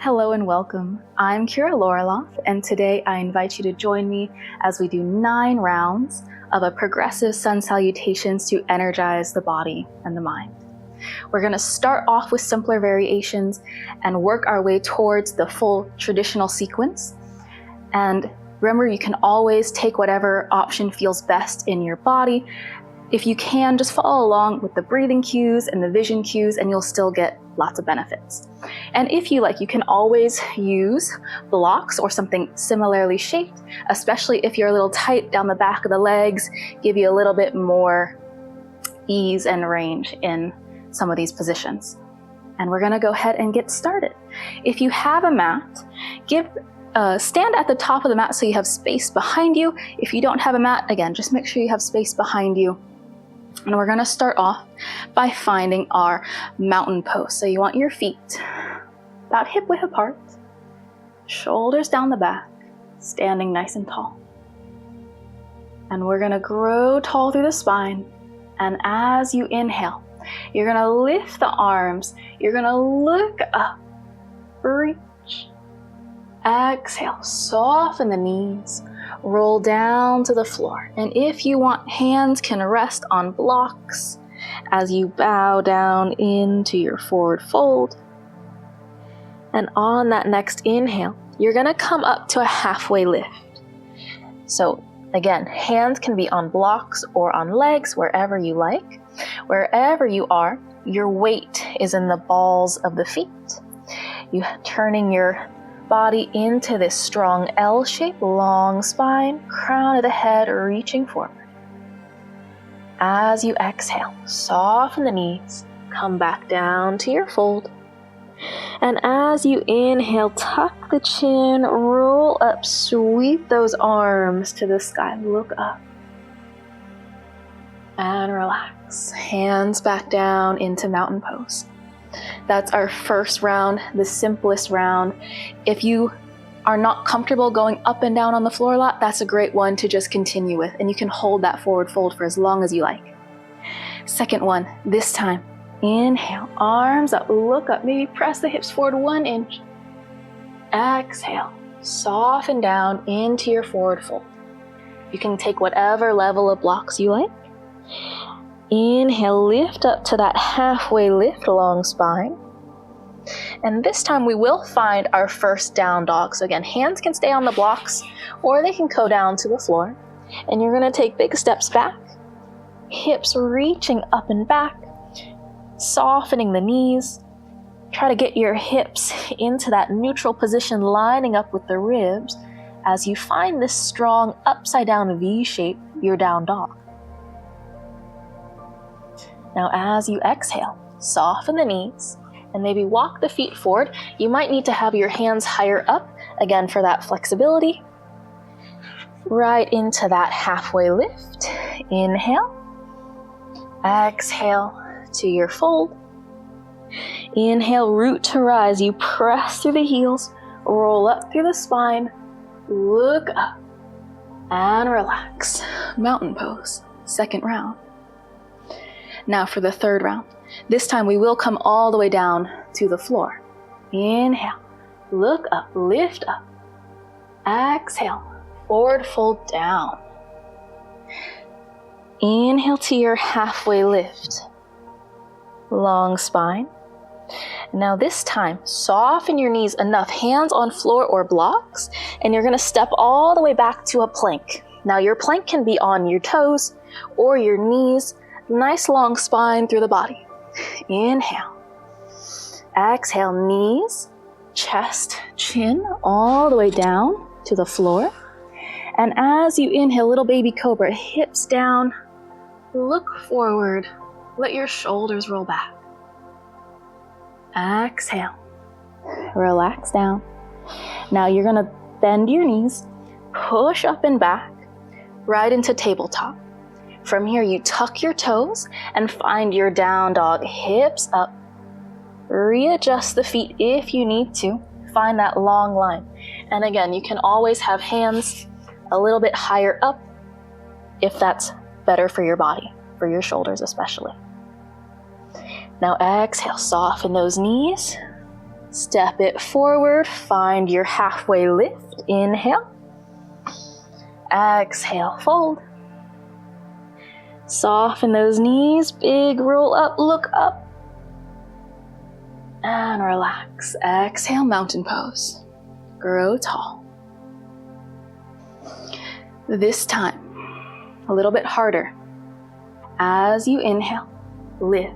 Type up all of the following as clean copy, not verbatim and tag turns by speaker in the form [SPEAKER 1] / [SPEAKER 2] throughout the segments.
[SPEAKER 1] Hello and welcome. I'm Kira Loroloff, and today I invite you to join me as we do 9 rounds of a progressive sun salutations to energize the body and the mind. We're going to start off with simpler variations and work our way towards the full traditional sequence. And remember, you can always take whatever option feels best in your body. If you can, just follow along with the breathing cues and the vision cues, and you'll still get lots of benefits. And if you like, you can always use blocks or something similarly shaped, especially if you're a little tight down the back of the legs, give you a little bit more ease and range in some of these positions. And we're gonna go ahead and get started. If you have a mat, stand at the top of the mat so you have space behind you. If you don't have a mat, again, just make sure you have space behind you. And we're gonna start off by finding our mountain pose. So you want your feet about hip width apart, shoulders down the back, standing nice and tall. And we're gonna grow tall through the spine. And as you inhale, you're gonna lift the arms, you're gonna look up, reach, exhale, soften the knees, roll down to the floor. And if you want, hands can rest on blocks as you bow down into your forward fold. And on that next inhale, you're gonna come up to a halfway lift. So again, hands can be on blocks or on legs, wherever you like. Wherever you are, your weight is in the balls of the feet. You turning your body into this strong L shape, long spine, crown of the head reaching forward. As you exhale, soften the knees, come back down to your fold. And as you inhale, tuck the chin, roll up, sweep those arms to the sky, look up. And relax, hands back down into mountain pose. That's our first round, the simplest round. If you are not comfortable going up and down on the floor a lot, that's a great one to just continue with, and you can hold that forward fold for as long as you like. Second one, this time, inhale, arms up, look up, maybe press the hips forward 1 inch. Exhale, soften down into your forward fold. You can take whatever level of blocks you like. Inhale, lift up to that halfway lift, long spine. And this time we will find our first down dog. So again, hands can stay on the blocks or they can go down to the floor. And you're gonna take big steps back, hips reaching up and back, softening the knees. Try to get your hips into that neutral position, lining up with the ribs as you find this strong upside down V shape, your down dog. Now as you exhale, soften the knees and maybe walk the feet forward. You might need to have your hands higher up, again for that flexibility. Right into that halfway lift. Inhale, exhale to your fold. Inhale, root to rise. You press through the heels, roll up through the spine, look up and relax. Mountain pose, second round. Now for the third round. This time we will come all the way down to the floor. Inhale, look up, lift up. Exhale, forward fold down. Inhale to your halfway lift. Long spine. Now this time, soften your knees enough, hands on floor or blocks, and you're gonna step all the way back to a plank. Now your plank can be on your toes or your knees. Nice long spine through the body. Inhale. Exhale, knees, chest, chin, all the way down to the floor. And as you inhale, little baby cobra, hips down, look forward, let your shoulders roll back. Exhale, relax down. Now you're gonna bend your knees, push up and back, right into tabletop. From here, you tuck your toes and find your down dog, hips up. Readjust the feet if you need to. Find that long line. And again, you can always have hands a little bit higher up if that's better for your body, for your shoulders especially. Now exhale, soften those knees. Step it forward, find your halfway lift. Inhale. Exhale, fold. Soften those knees, big roll up, look up. And relax. Exhale, mountain pose. Grow tall. This time, a little bit harder. As you inhale, lift.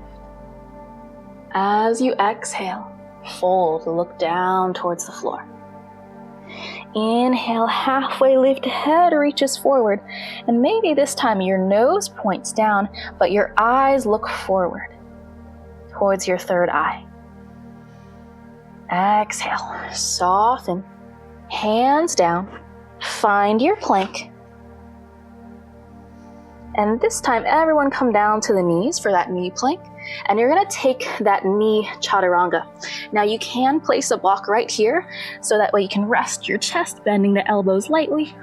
[SPEAKER 1] As you exhale, fold, look down towards the floor. Inhale, halfway lift, head reaches forward, and maybe this time your nose points down, but your eyes look forward towards your third eye. Exhale, soften, hands down, find your plank. And this time, everyone come down to the knees for that knee plank. And you're gonna take that knee chaturanga. Now you can place a block right here, so that way you can rest your chest, bending the elbows lightly.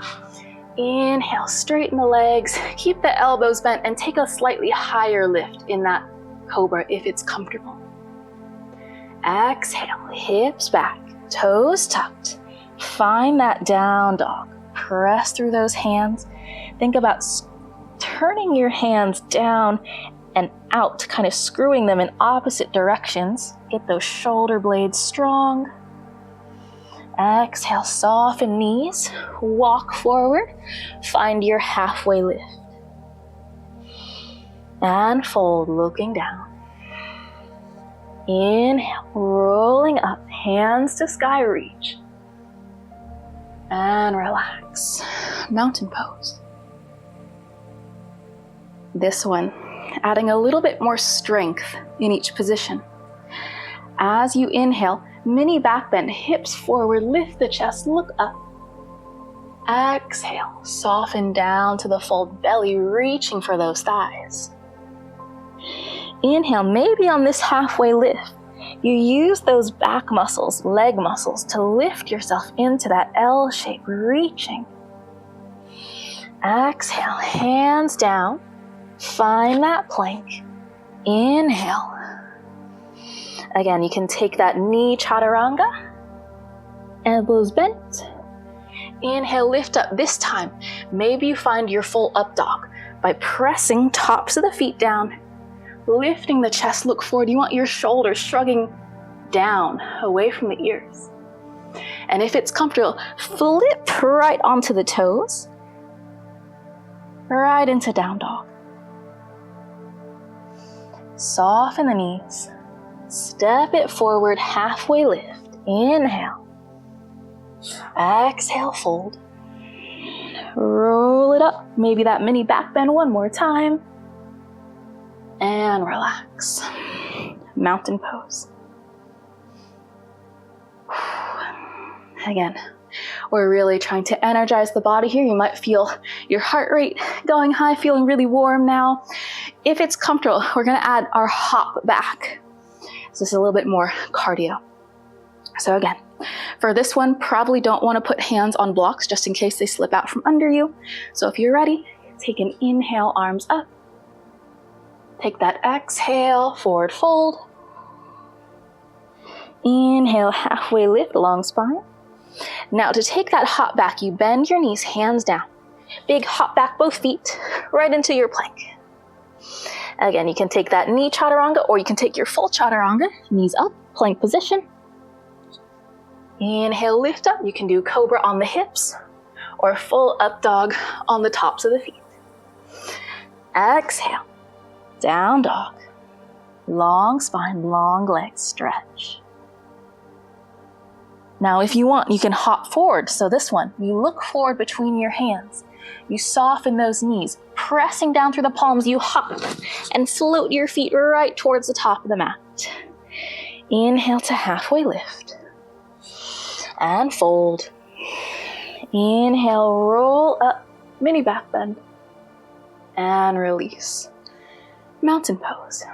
[SPEAKER 1] Inhale, straighten the legs, keep the elbows bent, and take a slightly higher lift in that cobra if it's comfortable. Exhale, hips back, toes tucked. Find that down dog. Press through those hands. Think about turning your hands down and out, kind of screwing them in opposite directions. Get those shoulder blades strong. Exhale, soften knees, walk forward, find your halfway lift. And fold, looking down. Inhale, rolling up, hands to sky reach. And relax, mountain pose. This one, adding a little bit more strength in each position. As you inhale, mini back bend, hips forward, lift the chest, look up. Exhale, soften down to the fold, belly reaching for those thighs. Inhale, maybe on this halfway lift, you use those back muscles, leg muscles, to lift yourself into that L shape, reaching. Exhale, hands down. Find that plank. Inhale. Again, you can take that knee chaturanga. Elbows bent. Inhale, lift up. This time, maybe you find your full up dog by pressing tops of the feet down, lifting the chest, look forward. You want your shoulders shrugging down, away from the ears. And if it's comfortable, flip right onto the toes, right into down dog. Soften the knees. Step it forward, halfway lift. Inhale. Exhale, fold. Roll it up. Maybe that mini back bend one more time. And relax. Mountain pose. Again, we're really trying to energize the body here. You might feel your heart rate going high, feeling really warm now. If it's comfortable, we're gonna add our hop back. So this is a little bit more cardio. So again, for this one, probably don't wanna put hands on blocks just in case they slip out from under you. So if you're ready, take an inhale, arms up. Take that exhale, forward fold. Inhale, halfway lift, long spine. Now to take that hop back, you bend your knees, hands down. Big hop back, both feet, right into your plank. Again, you can take that knee chaturanga or you can take your full chaturanga, knees up, plank position. Inhale, lift up. You can do cobra on the hips or full up dog on the tops of the feet. Exhale, down dog. Long spine, long legs, stretch. Now, if you want, you can hop forward. So this one, you look forward between your hands. You soften those knees, pressing down through the palms, you hop and float your feet right towards the top of the mat. Inhale to halfway lift. And fold. Inhale, roll up, mini back bend. And release. Mountain pose.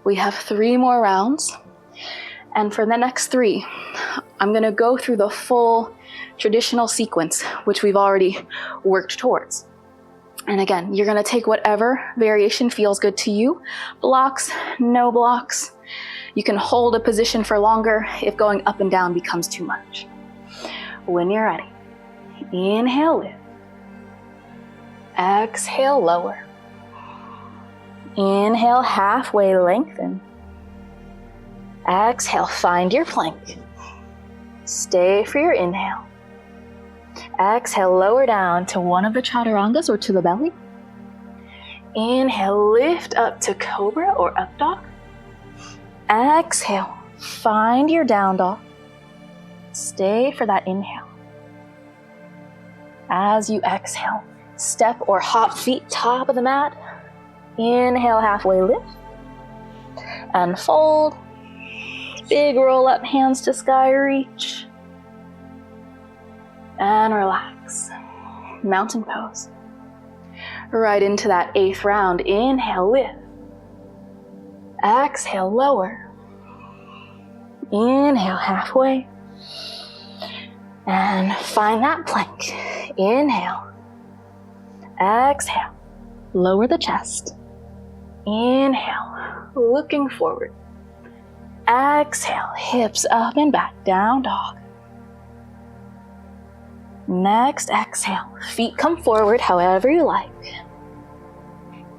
[SPEAKER 1] We have 3 more rounds. And for the next 3, I'm gonna go through the full traditional sequence, which we've already worked towards. And again, you're going to take whatever variation feels good to you. Blocks, no blocks. You can hold a position for longer if going up and down becomes too much. When you're ready, inhale, lift. Exhale, lower. Inhale, halfway lengthen. Exhale, find your plank. Stay for your inhale. Exhale, lower down to one of the chaturangas or to the belly. Inhale, lift up to cobra or up dog. Exhale, find your down dog. Stay for that inhale. As you exhale, step or hop feet top of the mat. Inhale, halfway lift. And fold. Big roll up, hands to sky reach. And relax. Mountain pose. Right into that 8th round. Inhale, lift. Exhale, lower. Inhale, halfway. And find that plank. Inhale. Exhale. Lower the chest. Inhale. Looking forward. Exhale. Hips up and back. Down dog. Next, exhale. Feet come forward however you like.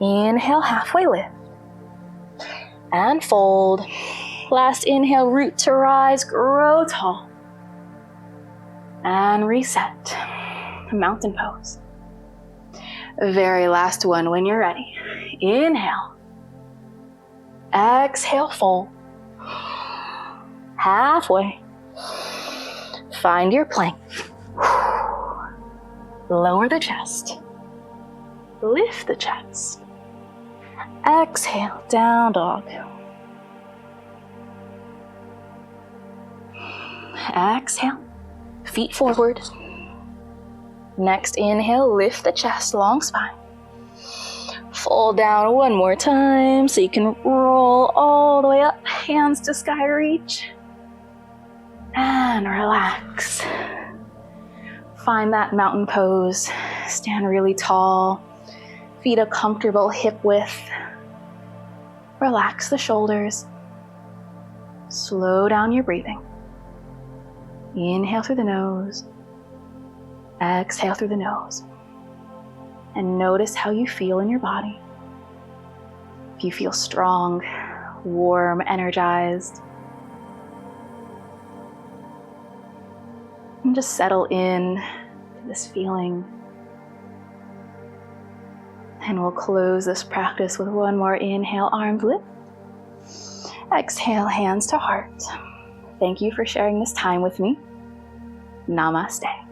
[SPEAKER 1] Inhale, halfway lift. And fold. Last inhale, root to rise, grow tall. And reset. Mountain pose. Very last one when you're ready. Inhale. Exhale, fold. Halfway. Find your plank. Lower the chest. Lift the chest. Exhale, down dog. Exhale, feet forward. Next inhale, lift the chest, long spine. Fold down one more time so you can roll all the way up, hands to sky reach. And relax. Find that mountain pose. Stand really tall. Feet a comfortable hip width. Relax the shoulders. Slow down your breathing. Inhale through the nose. Exhale through the nose. And notice how you feel in your body. If you feel strong, warm, energized. And just settle in to this feeling. And we'll close this practice with one more inhale, arms lift. Exhale, hands to heart. Thank you for sharing this time with me. Namaste.